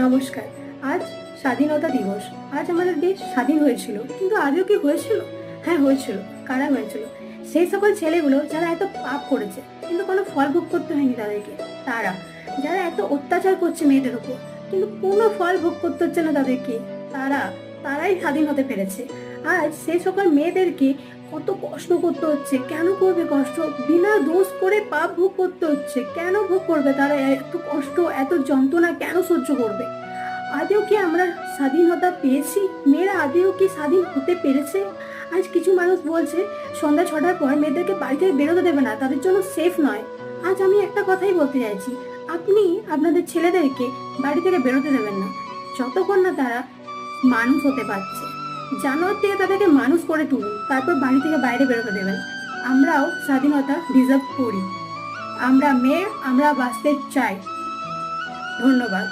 নমস্কার। আজ স্বাধীনতা দিবস। আজ আমাদের দেশ স্বাধীন হয়েছিল, কিন্তু আজও কি হয়েছিল? হ্যাঁ, হয়েছিল। কারা হয়েছিল? সেই সকল ছেলেগুলো যারা এত পাপ করেছে কিন্তু কোনো ফল ভোগ করতে হয়নি তাদেরকে। তারা যারা এত অত্যাচার করছে মেয়েদের উপর, কিন্তু কোনো ফল ভোগ করতে হচ্ছে না তাদেরকে। তারা তারাই স্বাধীন হতে পেরেছে। আজ সেই সকল মেয়েদেরকে কত কষ্ট করতে হচ্ছে। কেন করবে কষ্ট? বিনা দোষ করে পাপ ভোগ করতে হচ্ছে। কেন ভোগ করবে তারা? এত কষ্ট, এত যন্ত্রণা কেন সহ্য করবে? আদেও কি আমরা স্বাধীনতা পেয়েছি? মেয়েরা আদেও কি স্বাধীন হতে পেরেছে? আজ কিছু মানুষ বলছে সন্ধ্যা 6টার পর মেয়েদেরকে বাড়ি থেকে বেরোতে দেবে না, তাদের জন্য সেফ নয়। আজ আমি একটা কথাই বলতে চাইছি, আপনি আপনাদের ছেলেদেরকে বাড়ি থেকে বেরোতে দেবেন না যতক্ষণ না তারা মানুষ হতে পারছে। জানোয়ার থেকে তাদেরকে মানুষ করে তুলুন, তারপর বাড়ি থেকে বাইরে বেরোতে দেবেন। আমরাও স্বাধীনতা ডিজার্ভ করি। আমরা মেয়ে, আমরা বাঁচতে চাই। ধন্যবাদ।